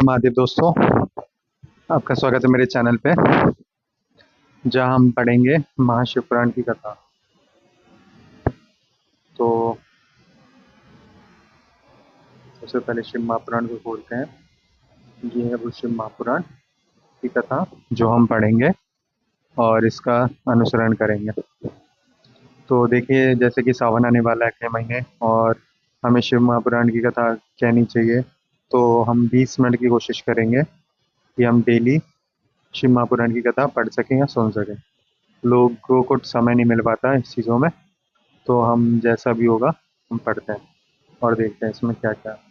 महादेव दोस्तों, आपका स्वागत है मेरे चैनल पे, जहां हम पढ़ेंगे महाशिवपुराण की कथा। तो सबसे पहले शिव महापुराण को खोलते हैं। ये है वो शिव महापुराण की कथा जो हम पढ़ेंगे और इसका अनुसरण करेंगे। तो देखिए, जैसे कि सावन आने वाला है अगले महीने और हमें शिव महापुराण की कथा कहनी चाहिए, तो हम 20 मिनट की कोशिश करेंगे कि हम डेली शिव महापुराण की कथा पढ़ सकें या सुन सकें। लोगों को समय नहीं मिल पाता है इस चीज़ों में, तो हम जैसा भी होगा हम पढ़ते हैं और देखते हैं इसमें क्या क्या है।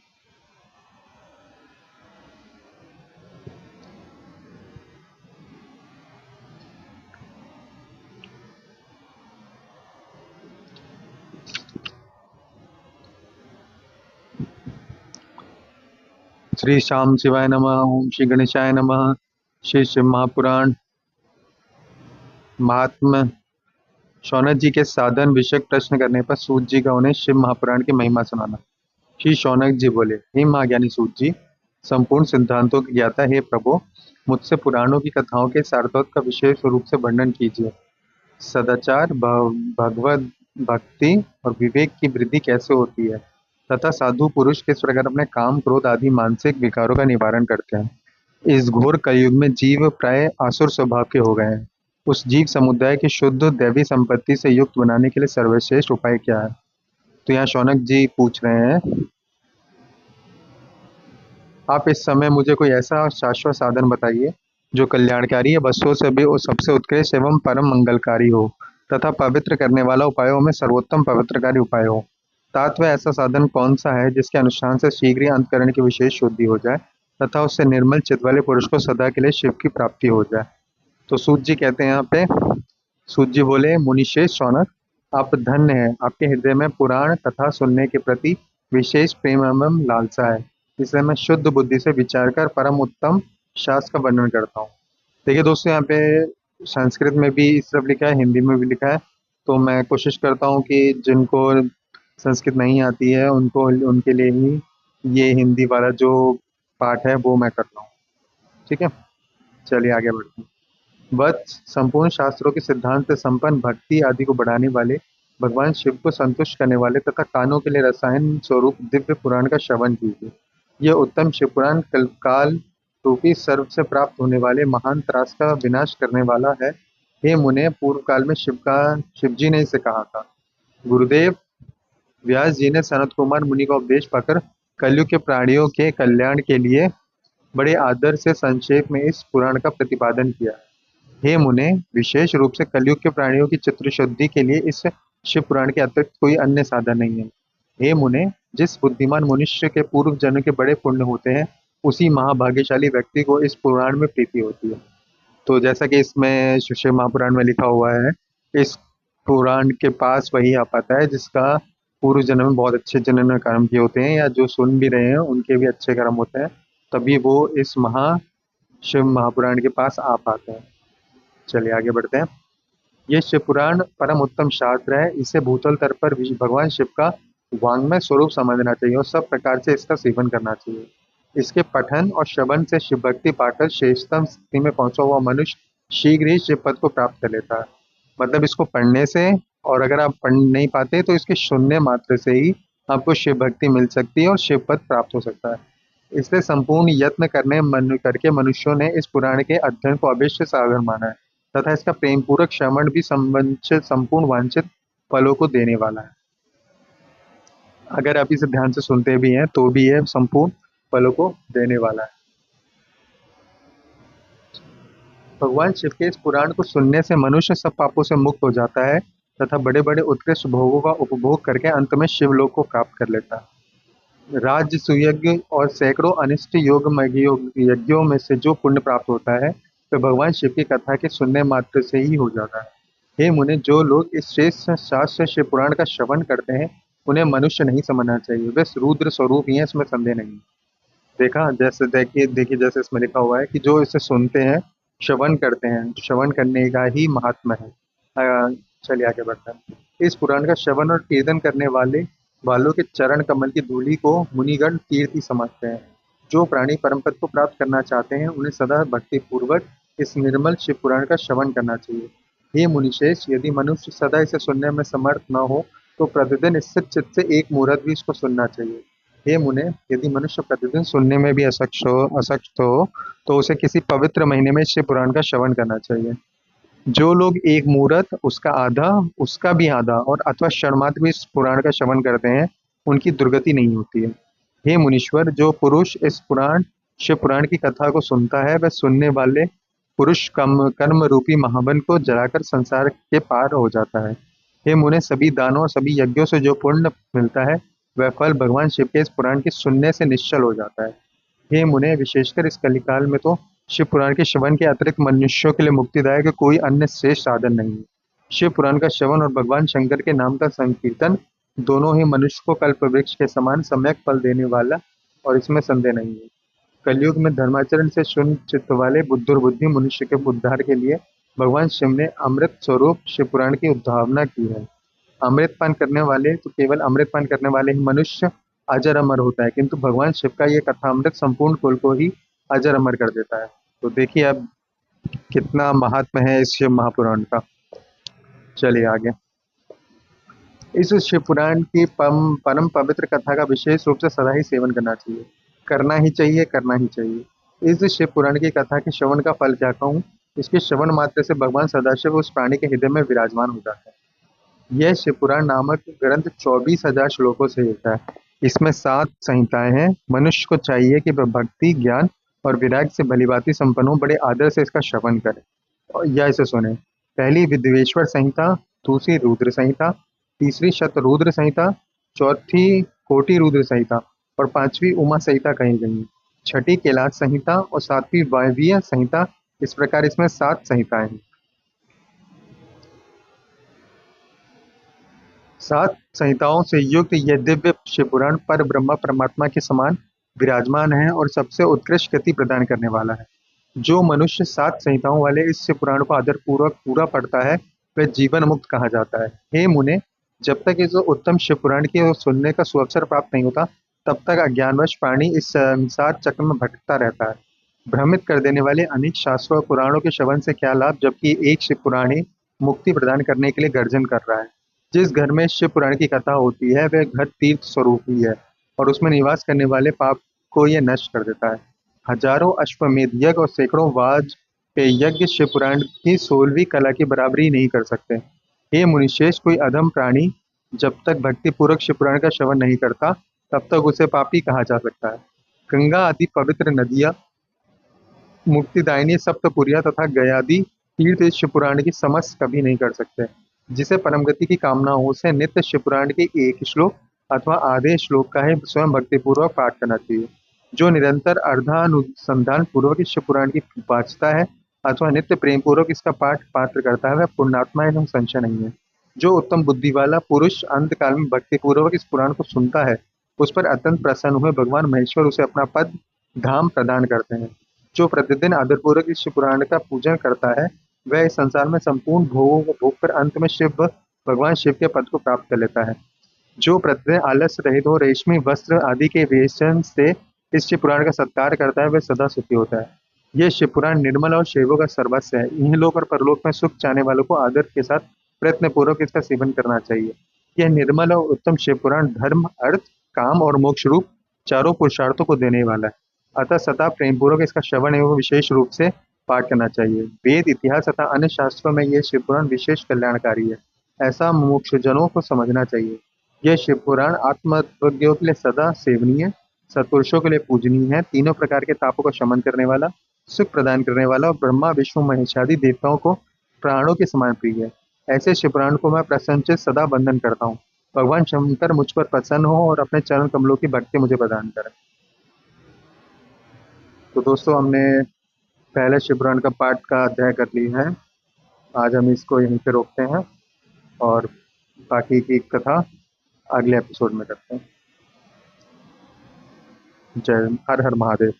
श्री श्याम शिवाय नमः। ओम श्री गणेशाय नमः। श्री शिव महापुराण महात्मा। शौनक जी के साधन विषयक प्रश्न करने पर सूत जी का उन्हें शिव महापुराण की महिमा सुनाना। श्री शौनक जी बोले, हे महाज्ञानी सूत जी, संपूर्ण सिद्धांतों की ज्ञाता हे प्रभु, मुझसे पुराणों की कथाओं के सार्थक का विशेष रूप से वर्णन कीजिए। सदाचार, भगवत भक्ति और विवेक की वृद्धि कैसे होती है, तथा साधु पुरुष किस प्रकार अपने काम, क्रोध आदि मानसिक विकारों का निवारण करते हैं। इस घोर कलयुग में जीव प्राय आसुर स्वभाव के हो गए हैं। उस जीव समुदाय की शुद्ध दैवी संपत्ति से युक्त बनाने के लिए सर्वश्रेष्ठ उपाय क्या है? तो यहाँ शौनक जी पूछ रहे हैं, आप इस समय मुझे कोई ऐसा शाश्वत साधन बताइए जो कल्याणकारी है, वस्तुओं से भी और सबसे उत्कृष्ट एवं परम मंगलकारी हो, तथा पवित्र करने वाला उपायों में सर्वोत्तम पवित्रकारी उपाय हो। तात वह ऐसा साधन कौन सा है जिसके अनुष्ठान से शीघ्र ही अंतःकरण की विशेष शुद्धि हो जाए तथा उससे निर्मल चित्त वाले पुरुष को सदा के लिए शिव की प्राप्ति हो जाए। तो सूत जी कहते हैं यहाँ पे, सूत जी बोले, मुनिश्रेष्ठ शौनक, आप धन्य हैं, आपके हृदय में पुराण कथा सुनने के प्रति विशेष प्रेम एवं लालसा है, इसलिए मैं शुद्ध बुद्धि से विचार कर परम उत्तम शास्त्र का वर्णन करता हूँ। देखिए दोस्तों, यहाँ पे संस्कृत में भी इस तरफ लिखा है, हिंदी में भी लिखा है, तो मैं कोशिश करता हूँ कि जिनको संस्कृत नहीं आती है उनको उनके लिए ही ये हिंदी वाला जो पाठ है वो मैं करता हूँ। ठीक है, चलिए आगे बढ़ते हैं। वह संपूर्ण शास्त्रों के सिद्धांत से संपन्न, भक्ति आदि को बढ़ाने वाले, भगवान शिव को संतुष्ट करने वाले तथा कानों के लिए रसायन स्वरूप दिव्य पुराण का श्रवण कीजिए। यह उत्तम शिव पुराण काल रूपी सर्व से प्राप्त होने वाले महान त्रास का विनाश करने वाला है। हे मुने, पूर्व काल में शिव जी ने इसे कहा था। गुरुदेव व्यास जी ने सनत कुमार मुनि का उपदेश पाकर कलयुग के प्राणियों के कल्याण के लिए बड़े आदर से संक्षेप में इस पुराण का प्रतिपादन किया। हे मुने, विशेष रूप से कलयुग के प्राणियों की चित्त शुद्धि के लिए इस शिव पुराण के अतिरिक्त कोई अन्य साधन नहीं है। हे मुने, जिस बुद्धिमान मनुष्य के पूर्व जन्म के बड़े पुण्य होते हैं, उसी महाभाग्यशाली व्यक्ति को इस पुराण में प्रीति होती है। तो जैसा कि इसमें शिव महापुराण में लिखा हुआ है, इस पुराण के पास वही आ पाता है जिसका पूर्व जन्म में बहुत अच्छे जन्म में कर्म किए होते हैं, या जो सुन भी रहे हैं उनके भी अच्छे कर्म होते हैं, तभी वो इस शिव महापुराण के पास आ पाते हैं। चलिए आगे बढ़ते हैं। ये शिव पुराण परम उत्तम शास्त्र है, इसे भूतल तल पर भगवान शिव का वांग्मय स्वरूप समझना चाहिए और सब प्रकार से इसका सेवन करना चाहिए। इसके पठन और श्रवण से शिव भक्ति पाकर श्रेष्ठतम स्थिति में पहुंचा हुआ मनुष्य शीघ्र ही शिव पद को प्राप्त कर लेता है। मतलब इसको पढ़ने से, और अगर आप पढ़ नहीं पाते तो इसके सुनने मात्र से ही आपको शिव भक्ति मिल सकती है और शिव पद प्राप्त हो सकता है। इसलिए संपूर्ण यत्न करके मनुष्यों ने इस पुराण के अध्ययन को अवश्य साधन माना है, तथा इसका प्रेम पूर्वक श्रवण भी संपूर्ण वांछित फलों को देने वाला है। अगर आप इसे ध्यान से सुनते भी हैं तो भी यह संपूर्ण फलों को देने वाला है। भगवान शिव के इस पुराण को सुनने से मनुष्य सब पापों से मुक्त हो जाता है तथा बड़े बड़े उत्कृष्ट भोगों का उपभोग करके अंत में शिवलोक को प्राप्त कर लेता है। राज्य सुयज्ञ और सैकड़ों अनिष्ट यज्ञों में से जो पुण्य प्राप्त होता है तो भगवान शिव की कथा के सुनने मात्र से ही हो जाता है। हे मुने, जो लोग इस श्रेष्ठ शास्त्र शिव पुराण का श्रवण करते हैं उन्हें मनुष्य नहीं समझना चाहिए, वे रुद्र स्वरूप ही है, इसमें संदेह नहीं। देखा, जैसे देखिए देखिए जैसे इसमें लिखा हुआ है कि जो इसे सुनते हैं, श्रवण करते हैं, श्रवण करने का ही महात्मा है। चलिए आगे बढ़ते हैं। इस पुराण का श्रवण और कीर्तन करने वालों के चरण कमल की धूलि को मुनिगण तीर्थ ही समझते हैं। जो प्राणी परम पद को प्राप्त करना चाहते हैं उन्हें सदा भक्ति पूर्वक इस निर्मल शिव पुराण का श्रवण करना चाहिए। हे मुनिशेष, यदि मनुष्य सदा इसे सुनने में समर्थ न हो तो प्रतिदिन स्थिर चित्त से एक मुहूर्त भी इसको सुनना चाहिए। हे मुने, यदि मनुष्य प्रतिदिन सुनने में भी असक्त हो तो उसे किसी पवित्र महीने में शिव पुराण का श्रवण करना चाहिए। जो लोग एक मुहूर्त, उसका आधा, उसका भी आधा और अथवा क्षणमात्र भी इस पुराण का श्रवण करते हैं, उनकी दुर्गति नहीं होती है। हे मुनीश्वर, जो पुरुष इस शिव पुराण की कथा को सुनता है, वह सुनने वाले पुरुष कर्म रूपी महाबन को जलाकर संसार के पार हो जाता है। हे मुने, सभी दानों और सभी यज्ञों से जो पुण्य मिलता है, वह फल भगवान शिव के इस पुराण के सुनने से निश्चल हो जाता है। हे मुने, विशेषकर इस कलिकाल में तो शिव पुराण के श्रवण के अतिरिक्त मनुष्यों के लिए मुक्तिदायक कोई अन्य श्रेष्ठ साधन नहीं है। शिव पुराण का श्रवण और भगवान शंकर के नाम का संकीर्तन दोनों ही मनुष्य को कल्प वृक्ष के समान सम्यक फल देने वाला, और इसमें संदेह नहीं है। कलयुग में धर्माचरण से शून्य चित्त वाले बुद्धि मनुष्य के उद्धार के लिए भगवान शिव ने अमृत स्वरूप शिव पुराण की उद्भावना की है। अमृतपान करने वाले तो केवल अमृतपान करने वाले ही मनुष्य अजर अमर होता है, किंतु भगवान शिव का ये कथा अमृत संपूर्ण कुल को ही अजर अमर कर देता है। तो देखिए अब कितना महात्मा है इस शिव महापुराण का। चलिए आगे। इस शिव पुराण की परम पवित्र कथा का विशेष रूप से सदा ही सेवन करना चाहिए। करना ही चाहिए, करना ही चाहिए। इस शिव पुराण की कथा के श्रवण का फल क्या कहूँ। इसके श्रवण मात्र से भगवान सदाशिव उस प्राणी के हृदय में विराजमान हो जाता है। यह शिव पुराण नामक ग्रंथ 24,000 श्लोकों से होता है। इसमें 7 संहिताएं हैं। मनुष्य को चाहिए कि वह भक्ति, ज्ञान और विराग से भलीभांति संपन्न हो, बड़े आदर से इसका श्रवण करे और या इसे सुने। पहली विद्वेश्वर संहिता, दूसरी रुद्र संहिता, तीसरी शतरुद्र संहिता, चौथी कोटि रुद्र संहिता और पांचवी उमा संहिता कही गई है। छठी कैलाश संहिता और सातवीं वायवीय संहिता। इस प्रकार इसमें 7 संहिताएं हैं। 7 संहिताओं से युक्त यह दिव्य शिव पुराण पर ब्रह्मा परमात्मा के समान विराजमान है और सबसे उत्कृष्ट गति प्रदान करने वाला है। जो मनुष्य 7 संहिताओं वाले इस शिव पुराण को आदर पूर्वक पूरा पढ़ता है, वह जीवन मुक्त कहा जाता है। हे मुने, जब तक इस उत्तम शिव पुराण के सुनने का सुअवसर प्राप्त नहीं होता, तब तक अज्ञानवश प्राणी इस संसार चक्र में भटकता रहता है। भ्रमित कर देने वाले अनेक शास्त्रों और पुराणों के श्रवण से क्या लाभ, जबकि एक शिव पुराण ही मुक्ति प्रदान करने के लिए गर्जन कर रहा है। जिस घर में शिव पुराण की कथा होती है, वह घर तीर्थ स्वरूप ही है और उसमें निवास करने वाले पाप को यह नष्ट कर देता है। हजारों अश्वमेध यज्ञ और सैकड़ों वाज के यज्ञ शिव पुराण की 16वीं कला की बराबरी नहीं कर सकते। हे मुनिशेष, कोई अधम प्राणी जब तक भक्ति पूर्वक शिव पुराण का श्रवण नहीं करता, तब तक उसे पापी कहा जा सकता है। गंगा आदि पवित्र नदियां, मुक्तिदायिनी सप्तपुरिया तथा गयादि तीर्थ इस शिव पुराण की समझ कभी नहीं कर सकते। जिसे परम गति की कामना हो, उसे नित्य शिव पुराण के एक श्लोक अथवा आधे श्लोक का ही स्वयं भक्तिपूर्वक पाठ करना चाहिए। जो निरंतर अर्धानुसंधान पूर्वक इस शिव पुराण की वाचता है अथवा नित्य प्रेम पूर्वक इसका पाठ पात्र करता है, वह पुण्यात्मा है, संशय नहीं है। जो उत्तम बुद्धि वाला पुरुष अंत काल में भक्ति पूर्वक इस पुराण को सुनता है, उस पर अत्यंत प्रसन्न हुए भगवान महेश्वर उसे अपना पद धाम प्रदान करते हैं। जो प्रतिदिन आदरपूर्वक इस शिव पुराण का पूजन करता है, वह इस संसार में संपूर्ण भोगों को भोग कर अंत में भगवान शिव के पद को प्राप्त कर लेता है। जो प्रतिदिन आलस रहित हो रेशमी वस्त्र आदि के वेशन से इस शिव पुराण का सत्कार करता है, वह सदा सुखी होता है। यह शिव पुराण निर्मल और शिवों का सर्वस्व है। इन्हीं लोक और परलोक में सुख चाहने वालों को आदर के साथ प्रयत्न पूर्वक इसका सेवन करना चाहिए। यह निर्मल और उत्तम शिव पुराण धर्म, अर्थ, काम और मोक्ष रूप चारों पुरुषार्थों को देने वाला है। अतः सदा प्रेम पूर्वक इसका श्रवण एवं विशेष रूप से पाठ करना चाहिए। वेद, इतिहास तथा अन्य शास्त्रों में यह शिव पुराण विशेष कल्याणकारी है। ऐसा मुमुक्षुजनों को समझना चाहिए। यह शिव पुराण आत्मज्ञों के लिए सदा सेवनीय, सत्पुरुषों के लिए पूजनीय है। तीनों प्रकार के तापों का शमन करने वाला, सुख प्रदान करने वाला और ब्रह्मा विष्णु महेशादि देवताओं को प्राणों के समान प्रिय है। ऐसे शिव पुराण को मैं प्रसन्नचित्त सदा वंदन करता हूँ। भगवान शंकर मुझ पर प्रसन्न हो और अपने चरण कमलों की भक्ति मुझे प्रदान करे। तो दोस्तों, हमने पहले शिव पुराण का पाठ का अध्याय कर लिया है। आज हम इसको यहीं पे रोकते हैं और बाकी की कथा अगले एपिसोड में करते हैं। जय हर हर महादेव।